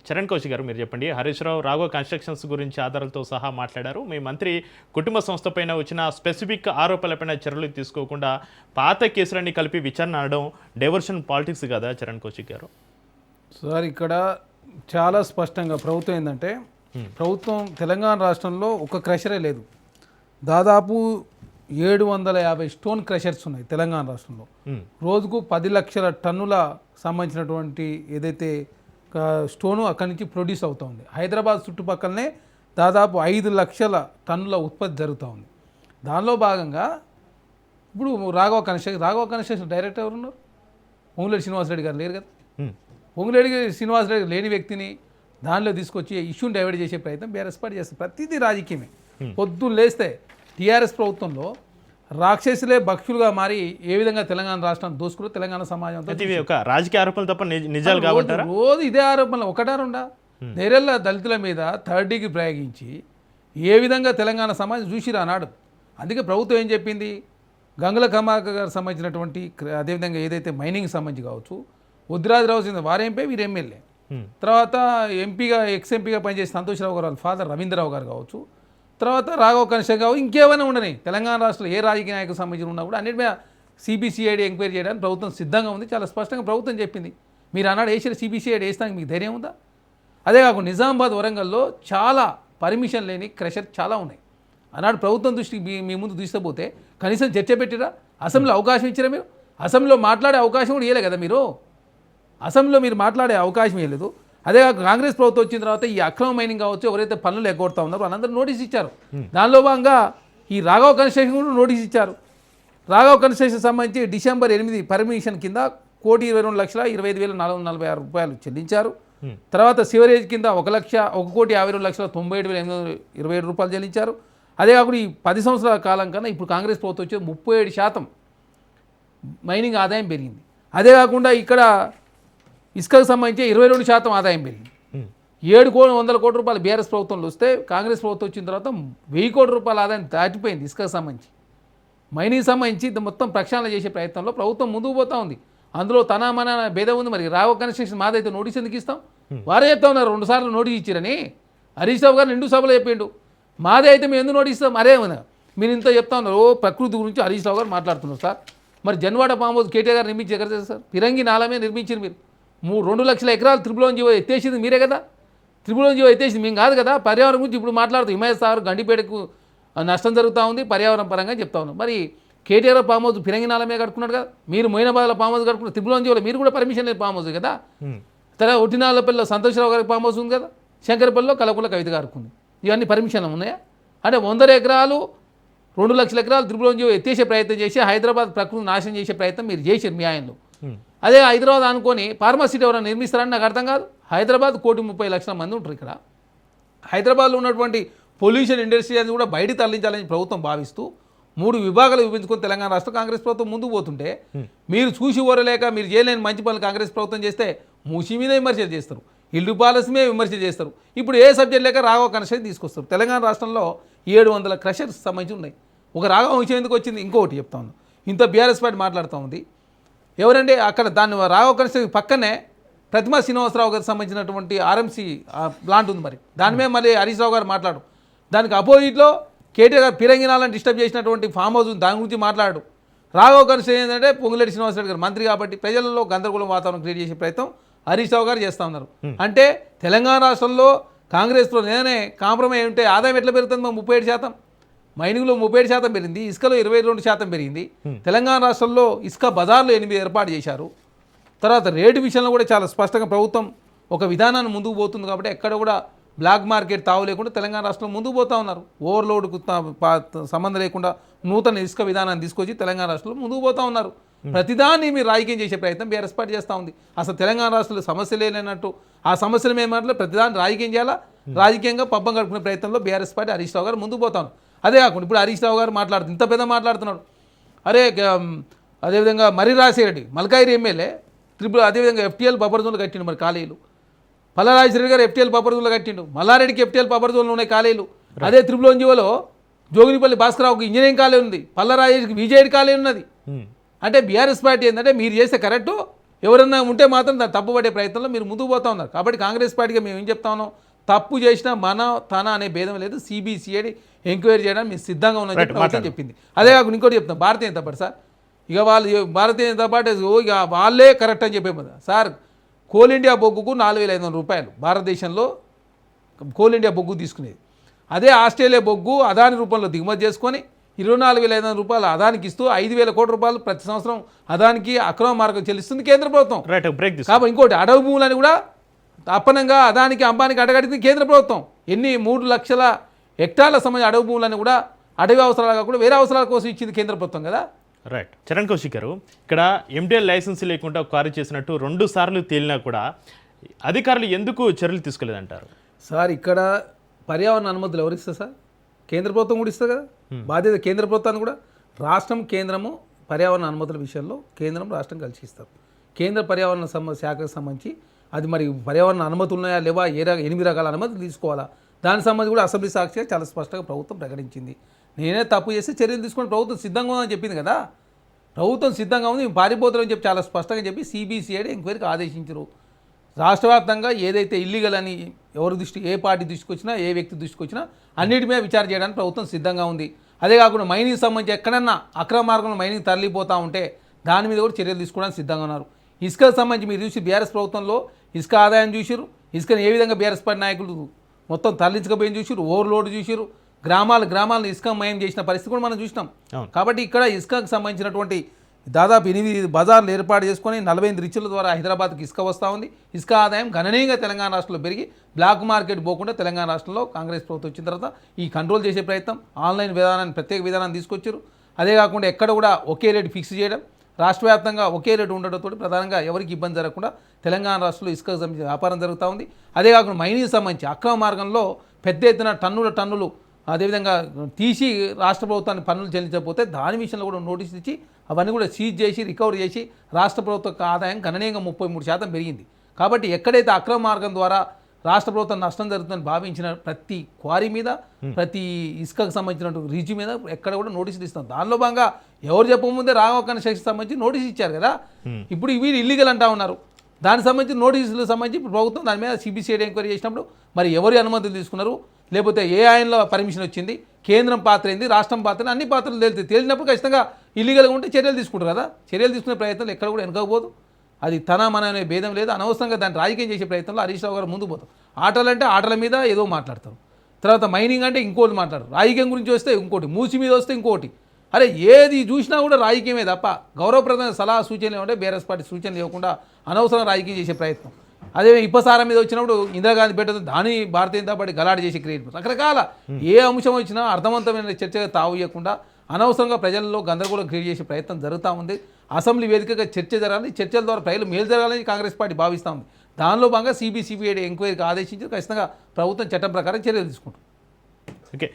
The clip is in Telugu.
చరణ్ కౌశిక్ గారు మీరు చెప్పండి. హరీష్ రావు రాఘవ కన్స్ట్రక్షన్స్ గురించి ఆధారాలతో సహా మాట్లాడారు. మీ మంత్రి కుటుంబ సంస్థపైన వచ్చిన స్పెసిఫిక్ ఆరోపణలపైన చర్యలు తీసుకోకుండా పాత కేసులన్నీ కలిపి విచారణ అనడం డైవర్షన్ పాలిటిక్స్ కదా చరణ్ కౌశిక్ గారు? సార్ ఇక్కడ చాలా స్పష్టంగా ప్రభుత్వం ఏంటంటే ప్రభుత్వం తెలంగాణ రాష్ట్రంలో ఒక క్రషరే లేదు, దాదాపు 750 స్టోన్ క్రషర్స్ ఉన్నాయి తెలంగాణ రాష్ట్రంలో. రోజుకు 10 లక్షల టన్నుల సంబంధించినటువంటి ఏదైతే స్టోను అక్కడి నుంచి ప్రొడ్యూస్ అవుతూ ఉంది. హైదరాబాద్ చుట్టుపక్కలనే దాదాపు 5 లక్షల టన్నుల ఉత్పత్తి జరుగుతూ ఉంది. దానిలో భాగంగా ఇప్పుడు రాఘవ కన్స్ట్రక్షన్ డైరెక్టర్ ఎవరు ఉన్నారు? పొంగులేటి శ్రీనివాసరెడ్డి గారు లేరు కదా. పొంగులేటి శ్రీనివాసరెడ్డి గారు లేని వ్యక్తిని దానిలో తీసుకొచ్చి ఇష్యూని డైవర్ట్ చేసే ప్రయత్నం బీఆర్ఎస్ పార్టీ చేస్తుంది. ప్రతిదీ రాజకీయమే. పొద్దున్న లేస్తే టీఆర్ఎస్ ప్రభుత్వంలో రాక్షసులే భక్షులుగా మారి ఏ విధంగా తెలంగాణ రాష్ట్రాన్ని దోసుకుని తెలంగాణ సమాజంతో రాజకీయ ఆరోపణలు తప్ప నిజాలు కాబట్టి రోజు ఇదే ఆరోపణలు ఒకటా రెండా? నేరెళ్ళ దళితుల మీద థర్డ్ డిగ్రీ ప్రయోగించి ఏ విధంగా తెలంగాణ సమాజం చూసిరా అన్నాడు. అందుకే ప్రభుత్వం ఏం చెప్పింది, గంగుల కమలాకర్ గారు సంబంధించినటువంటి అదేవిధంగా ఏదైతే మైనింగ్ సంబంధించి కావచ్చు, ఉద్రాజరావు వారు ఎంపీ వీరు ఎమ్మెల్యే, తర్వాత ఎంపీగా ఎక్స్ఎంపీగా పనిచేసిన సంతోష్రావు గారు వాళ్ళ ఫాదర్ రవీంద్రరావు గారు కావచ్చు, తర్వాత రాఘవ కన్స్ట్రక్షన్ కావచ్చు, ఇంకేమైనా ఉండని తెలంగాణ రాష్ట్రంలో ఏ రాజకీయ నాయకులకు సంబంధించిన ఉన్నా కూడా అన్నిటి మీద సిబిసిఐడి ఎంక్వైరీ చేయడానికి ప్రభుత్వం సిద్ధంగా ఉంది. చాలా స్పష్టంగా ప్రభుత్వం చెప్పింది. మీరు అన్నాడు వేసిన సిబిసిఐడి వేస్తానికి మీకు ధైర్యం ఉందా? అదే కాకుండా నిజామాబాద్ వరంగల్లో చాలా పర్మిషన్ లేని క్రషర్ చాలా ఉన్నాయి. అన్నాడు ప్రభుత్వం దృష్టికి మీ ముందు తీసుకుపోతే కనీసం చర్చ పెట్టిరా? అసెంబ్లీలో అవకాశం ఇచ్చిరా? మీరు అసెంబ్లీలో మాట్లాడే అవకాశం కూడా ఇవ్వలే కదా. మీరు అసెంబ్లీలో మీరు మాట్లాడే అవకాశం ఇవ్వలేదు. అదే కాంగ్రెస్ ప్రభుత్వం వచ్చిన తర్వాత ఈ అక్రమ మైనింగ్ కావచ్చు, ఎవరైతే పనులు ఎగ్గొడతా ఉన్నారో వాళ్ళందరూ నోటీస్ ఇచ్చారు. దానిలో భాగంగా ఈ రాఘవ కన్స్ట్రక్షన్ కూడా నోటీస్ ఇచ్చారు. రాఘవ కన్స్ట్రక్షన్ సంబంధించి డిసెంబర్ 8 పర్మిషన్ కింద 1,22,25,446 రూపాయలు చెల్లించారు. తర్వాత సివరేజ్ కింద 1,52,97,97,827 రూపాయలు చెల్లించారు. అదే కాకుండా ఈ 10 సంవత్సరాల కాలం కన్నా ఇప్పుడు కాంగ్రెస్ ప్రభుత్వం వచ్చి 37% మైనింగ్ ఆదాయం పెరిగింది. అదే కాకుండా ఇక్కడ ఇసుకకు సంబంధించి 22% ఆదాయం పెరిగింది. 700 కోట్ల రూపాయలు బీఆర్ఎస్ ప్రభుత్వంలో వస్తే కాంగ్రెస్ ప్రభుత్వం వచ్చిన తర్వాత 1000 కోట్ల రూపాయల ఆదాయం దాటిపోయింది ఇసుకకు సంబంధించి. మైనింగ్ సంబంధించి మొత్తం ప్రక్షాళన చేసే ప్రయత్నంలో ప్రభుత్వం ముందుకు పోతూ ఉంది. అందులో తన మన భేదం ఉంది. మరి రాఘవ కన్స్ట్రక్షన్ మాదైతే నోటీస్ ఎందుకు ఇస్తాం? వారే చెప్తా ఉన్నారు 2 సార్లు నోటీస్ ఇచ్చారని. హరీష్ రావు గారు 2 సభలు చెప్పిండు. మాదే అయితే మేము ఎందుకు నోటీస్ ఇస్తాం? అరే మీరు ఇంత చెప్తా ఉన్నారు. ప్రకృతి గురించి హరీష్ రావు గారు మాట్లాడుతున్నారు సార్. మరి జన్వాడ ఫామ్ హౌస్ కేటీఆర్ గారు నిర్మించి ఎక్కడ సార్? ఫిరంగి నాలమే నిర్మించారు మీరు. 2 లక్షల ఎకరాలు త్రిపులోని జీవో ఎత్తేసింది మీరే కదా. త్రిపులోని జీవో ఎత్తేసింది మేము కాదు కదా. పర్యావరణం గురించి ఇప్పుడు మాట్లాడుతూ హిమాయత్ సార్ గండిపేటకు నష్టం జరుగుతూ ఉంది పర్యావరణ పరంగా చెప్తా ఉన్నాం. మరి కేటీఆర్ ఫామ్ హౌస్ ఫిరంగి నాలమే కట్టుకున్నాడు కదా. మీరు మొయినాబాద్లో ఫామ్ హౌస్ కట్టుకున్నారు. త్రిపులోని జీవోలో మీరు కూడా పర్మిషన్ లేదు ఫామ్ హౌస్ కదా. తర్వాత ఒట్టినాలపల్లిలో సంతోష్రావు గారికి ఫామ్ హౌస్ ఉంది కదా. శంకరపల్లిలో కలకుల కవిత గారుకుంది. ఇవన్నీ పర్మిషన్లు ఉన్నాయా? అంటే 100 ఎకరాలు 2 లక్షల ఎకరాలు త్రిపులోని జీవో ఎత్తేసే ప్రయత్నం చేసి హైదరాబాద్ ప్రకృతి నాశనం చేసే ప్రయత్నం మీరు చేశారు మీ ఆయనలో. అదే హైదరాబాద్ అనుకొని ఫార్మసిటీ ఎవరైనా నిర్మిస్తారని నాకు అర్థం కాదు. హైదరాబాద్ 1,30,00,000 మంది ఉంటారు. ఇక్కడ హైదరాబాద్లో ఉన్నటువంటి పొల్యూషన్ ఇండస్ట్రీ అది కూడా బయటికి తరలించాలని ప్రభుత్వం భావిస్తూ 3 విభాగాలు విభజించుకొని తెలంగాణ రాష్ట్రం కాంగ్రెస్ ప్రభుత్వం ముందుకు పోతుంటే మీరు చూసి ఓరలేక మీరు చేయలేని మంచి పనులు కాంగ్రెస్ ప్రభుత్వం చేస్తే మూసి మీద విమర్శలు చేస్తారు, ఇల్లు పాలసీ మీద విమర్శలు చేస్తారు. ఇప్పుడు ఏ సబ్జెక్ట్ లేక రాఘవ కన్స్ట్రక్షన్ తీసుకొస్తారు. తెలంగాణ రాష్ట్రంలో 700 క్రషర్స్ సంబంధించి ఉన్నాయి. ఒక రాఘవ విషయం ఎందుకు వచ్చింది? ఇంకొకటి చెప్తా ఉన్నాను. ఇంత బీఆర్ఎస్ పార్టీ మాట్లాడుతూ ఉంది. ఎవరంటే అక్కడ దాన్ని రాఘవ కన్స్ట్రక్షన్ పక్కనే ప్రతిమా శ్రీనివాసరావు గారికి సంబంధించినటువంటి ఆర్ఎంసీ ప్లాంట్ ఉంది. మరి దాని మీద మళ్ళీ హరీష్ రావు గారు మాట్లాడు. దానికి అపోజిట్లో కేటీఆర్ గారు ఫిరంగినాలను డిస్టర్బ్ చేసినటువంటి ఫామ్ హౌస్ దాని గురించి మాట్లాడు. రాఘవ కన్స్ట్రక్షన్ ఏంటంటే పొంగులేటి శ్రీనివాసరెడ్డి గారు మంత్రి కాబట్టి ప్రజలలో గందరగోళం వాతావరణం క్రియేట్ చేసే ప్రయత్నం హరీష్ రావు గారు చేస్తూ ఉన్నారు. అంటే తెలంగాణ రాష్ట్రంలో కాంగ్రెస్లో నేనే కాంప్రమైజ్ ఉంటే ఆదాయం ఎట్లా పెరుగుతుంది? 37%. మైనింగ్లో 37% పెరిగింది, ఇసుకలో 22% పెరిగింది. తెలంగాణ రాష్ట్రంలో ఇసుక బజార్లు 8 ఏర్పాటు చేశారు. తర్వాత రేటు విషయంలో కూడా చాలా స్పష్టంగా ప్రభుత్వం ఒక విధానాన్ని ముందుకు పోతుంది. కాబట్టి ఎక్కడ కూడా బ్లాక్ మార్కెట్ తావు లేకుండా తెలంగాణ రాష్ట్రంలో ముందుకు పోతూ ఉన్నారు. ఓవర్లోడ్కు సంబంధం లేకుండా నూతన ఇసుక విధానాన్ని తీసుకొచ్చి తెలంగాణ రాష్ట్రంలో ముందుకు పోతూ ఉన్నారు. ప్రతిదాన్ని మీరు రాజకీయం చేసే ప్రయత్నం బీఆర్ఎస్ పార్టీ చేస్తూ ఉంది. అసలు తెలంగాణ రాష్ట్రంలో సమస్యలు లేనట్టు ఆ సమస్యల మీద మాటలు ప్రతిదాన్ని రాజకీయం చేయాలా, రాజకీయంగా పబ్బం గడుపుకునే ప్రయత్నంలో బీఆర్ఎస్ పార్టీ హరీష్ రావు గారు ముందుకు పోతాను. అదే కాకుండా ఇప్పుడు హరీష్ రావు గారు మాట్లాడుతూ ఇంత పెద్ద మాట్లాడుతున్నాడు. అరే అదేవిధంగా మరి రాజశేఖరెడ్డి మల్కాయిరి ఎమ్మెల్యే అదేవిధంగా FTL బఫర్ జోన్లు కట్టిండు. మరి కాలేజీలు పల్లరాజశేఖరెడ్డి గారు FTL బఫర్ జోన్లు కట్టిండు. మల్లారెడ్డికి FTL బఫర్ జోన్లు ఉన్నాయి కాలేజీలు. అదే త్రిపులోని జీవోలో జోగినిపల్లి భాస్కరరావుకి ఇంజనీరింగ్ కాలేజ్ ఉంది, పల్లరాజేష్కి విజయడి కాలేజ్ ఉన్నది. అంటే బీఆర్ఎస్ పార్టీ ఏంటంటే మీరు చేస్తే కరెక్టు, ఎవరన్నా ఉంటే మాత్రం దాన్ని తప్పుపడే ప్రయత్నంలో మీరు ముందుకు పోతా ఉన్నారు. కాబట్టి కాంగ్రెస్ పార్టీగా మేము ఏం చెప్తా ఉన్నాం, తప్పు చేసినా తన అనే భేదం లేదు, సిబిసిఐడి ఎంక్వైరీ చేయడానికి మేము సిద్ధంగా ఉన్నామని చెప్పి ప్రభుత్వం చెప్పింది. అదే కాకుండా ఇంకోటి చెప్తాం, భారతీయ జనతా పార్టీ సార్ ఇక వాళ్ళు భారతీయ జనతా పార్టీ ఇక వాళ్ళే కరెక్ట్ అని చెప్పే సార్, కోల్ ఇండియా బొగ్గుకు 4,500 రూపాయలు భారతదేశంలో కోల్ ఇండియా బొగ్గు తీసుకునేది. అదే ఆస్ట్రేలియా బొగ్గు అదాని రూపంలో దిగుమతి చేసుకొని 24,500 రూపాయలు అదానికి ఇస్తూ 5,000 కోట్ల రూపాయలు ప్రతి సంవత్సరం అదానికి అక్రమ మార్గం చెల్లిస్తుంది కేంద్ర ప్రభుత్వం. రైట్, బ్రేక్ కాబట్టి ఇంకోటి అడవి భూములని కూడా అప్పనంగా అదానికి అంబానికి అడగడితే కేంద్ర ప్రభుత్వం ఎన్ని 3 లక్షల హెక్టార్ల సంబంధించిన అడవి భూములను కూడా అడవి అవసరాలు కాకుండా వేరే అవసరాల కోసం ఇచ్చింది కేంద్ర ప్రభుత్వం కదా. రైట్. చరణ్ కౌశిక్ గారు, ఇక్కడ ఎండిఎల్ లైసెన్స్ లేకుండా కారు చేసినట్టు 2 సార్లు తేలినా కూడా అధికారులు ఎందుకు చర్యలు తీసుకోలేదంటారు? సార్ ఇక్కడ పర్యావరణ అనుమతులు ఎవరు ఇస్తారు సార్? కేంద్ర ప్రభుత్వం కూడా ఇస్తారు కదా. బాధ్యత కేంద్ర ప్రభుత్వాన్ని కూడా. రాష్ట్రం కేంద్రము పర్యావరణ అనుమతుల విషయంలో కేంద్రం రాష్ట్రం కలిసి ఇస్తారు. కేంద్ర పర్యావరణ శాఖకు సంబంధించి అది మరి పర్యావరణ అనుమతులు ఉన్నాయా లేవా, 8 రకాల అనుమతులు తీసుకోవాలా, దానికి సంబంధించి కూడా అసెంబ్లీ సాక్షిగా చాలా స్పష్టంగా ప్రభుత్వం ప్రకటించింది. నేనే తప్పు చేస్తే చర్యలు తీసుకొని ప్రభుత్వం సిద్ధంగా ఉందని చెప్పింది కదా. ప్రభుత్వం సిద్ధంగా ఉంది, మేము పారిపోతామని చెప్పి చాలా స్పష్టంగా చెప్పి సిబిసిఐడి ఎంక్వైరీకి ఆదేశించరు. రాష్ట్ర వ్యాప్తంగా ఏదైతే ఇల్లీగల్ అని ఎవరి దృష్టి, ఏ పార్టీ దృష్టికి వచ్చినా, ఏ వ్యక్తి దృష్టికి వచ్చినా అన్నిటి మీద విచారణ చేయడానికి ప్రభుత్వం సిద్ధంగా ఉంది. అదే కాకుండా మైనింగ్ సంబంధించి ఎక్కడన్నా అక్రమ మార్గంలో మైనింగ్ తరలిపోతూ ఉంటే దాని మీద కూడా చర్యలు తీసుకోవడానికి సిద్ధంగా ఉన్నారు. ఇసుకకు సంబంధించి మీరు చూసి బీఆర్ఎస్ ప్రభుత్వంలో ఇసుక ఆదాయం చూసిరు, ఇసుకను ఏ విధంగా బీఆర్ఎస్ పార్టీ నాయకులు మొత్తం తరలించకపోయింది చూసిరు, ఓవర్లోడ్ చూసిరు, గ్రామాలను ఇసుక మయం చేసిన పరిస్థితి కూడా మనం చూసినాం. కాబట్టి ఇక్కడ ఇసుకకు సంబంధించినటువంటి దాదాపు 8 బజార్లు ఏర్పాటు చేసుకొని 48 రిచ్ల ద్వారా హైదరాబాద్కి ఇసుక వస్తూ ఉంది. ఇసుక ఆదాయం గణనీయంగా తెలంగాణ రాష్ట్రంలో పెరిగి బ్లాక్ మార్కెట్ పోకుండా తెలంగాణ రాష్ట్రంలో కాంగ్రెస్ ప్రభుత్వం వచ్చిన తర్వాత ఈ కంట్రోల్ చేసే ప్రయత్నం, ఆన్లైన్ విధానాన్ని ప్రత్యేక విధానాన్ని తీసుకొచ్చారు. అదే కాకుండా ఎక్కడ కూడా ఒకే రేటు ఫిక్స్ చేయడం, రాష్ట్ర వ్యాప్తంగా ఒకే రేటు ఉండడంతో ప్రధానంగా ఎవరికి ఇబ్బంది జరగకుండా తెలంగాణ రాష్ట్రంలో ఇసుక సంబంధించిన వ్యాపారం జరుగుతూ ఉంది. అదే కాకుండా మైనింగ్ సంబంధించి అక్రమ మార్గంలో పెద్ద ఎత్తున టన్నులు అదేవిధంగా తీసి రాష్ట్ర ప్రభుత్వాన్ని పన్నులు చెల్లించకపోతే దాని విషయంలో కూడా నోటీస్ ఇచ్చి అవన్నీ కూడా సీజ్ చేసి రికవరీ చేసి రాష్ట్ర ప్రభుత్వ ఆదాయం గణనీయంగా 33% పెరిగింది. కాబట్టి ఎక్కడైతే అక్రమ మార్గం ద్వారా రాష్ట్ర ప్రభుత్వం నష్టం జరుగుతుందని భావించిన ప్రతి క్వారీ మీద, ప్రతి ఇసుకకు సంబంధించినటువంటి రీచ్ మీద ఎక్కడ కూడా నోటీసులు ఇస్తాం. దానిలో భాగంగా ఎవరు చెప్పకముందే రాఘవకన్న సెక్షన్ సంబంధించి నోటీస్ ఇచ్చారు కదా. ఇప్పుడు వీరు ఇల్లీగల్ అంటా ఉన్నారు. దానికి సంబంధించి నోటీసులకు సంబంధించి ఇప్పుడు ప్రభుత్వం దాని మీద సిబిసిఐడి ఎంక్వైరీ చేసినప్పుడు మరి ఎవరి అనుమతులు తీసుకున్నారు, లేకపోతే ఏ ఆయనలో పర్మిషన్ వచ్చింది, కేంద్రం పాత్ర ఏంది, రాష్ట్రం పాత్ర, అన్ని పాత్రలు తేలినప్పుడు ఖచ్చితంగా ఇల్లీగల్గా ఉంటే చర్యలు తీసుకుంటారు కదా. చర్యలు తీసుకునే ప్రయత్నాలు ఎక్కడ కూడా వెనకపోదు. అది మన అనే భేదం లేదు. అనవసరంగా దాన్ని రాజకీయం చేసే ప్రయత్నంలో హరీష్ రావు గారు ముందుకు పోతారు. ఆటలంటే ఆటల మీద ఏదో మాట్లాడతారు, తర్వాత మైనింగ్ అంటే ఇంకోటి మాట్లాడరు, రాజకీయం గురించి వస్తే ఇంకోటి, మూసి మీద వస్తే ఇంకోటి. అరే ఏది చూసినా కూడా రాజకీయమే తప్ప గౌరవప్రదమైన సలహా సూచనలు ఏమంటే బీఆర్ఎస్ పార్టీ సూచనలు ఇవ్వకుండా అనవసరం రాజకీయం చేసే ప్రయత్నం. అదే ఇప్పసారం మీద వచ్చినప్పుడు ఇందిరాగాంధీ పెట్టదు, దాని భారతీయ జనతా పార్టీ గలాట చేసి క్రియేట్ రకరకాల ఏ అంశం వచ్చినా అర్థవంతమైన చర్చగా తావు ఇవ్వకుండా అనవసరంగా ప్రజల్లో గందరగోళం క్రియేట్ చేసే ప్రయత్నం జరుగుతూ ఉంది. అసెంబ్లీ వేదికగా చర్చ జరగాలని, చర్చల ద్వారా ప్రజలు మేలు జరగాలని కాంగ్రెస్ పార్టీ భావిస్తూ ఉంది. దానిలో భాగంగా సిబిసిఐడి ఎంక్వైరీకి ఆదేశించి ఖచ్చితంగా ప్రభుత్వం చట్టం ప్రకారం చర్యలు తీసుకుంటుంది. ఓకే.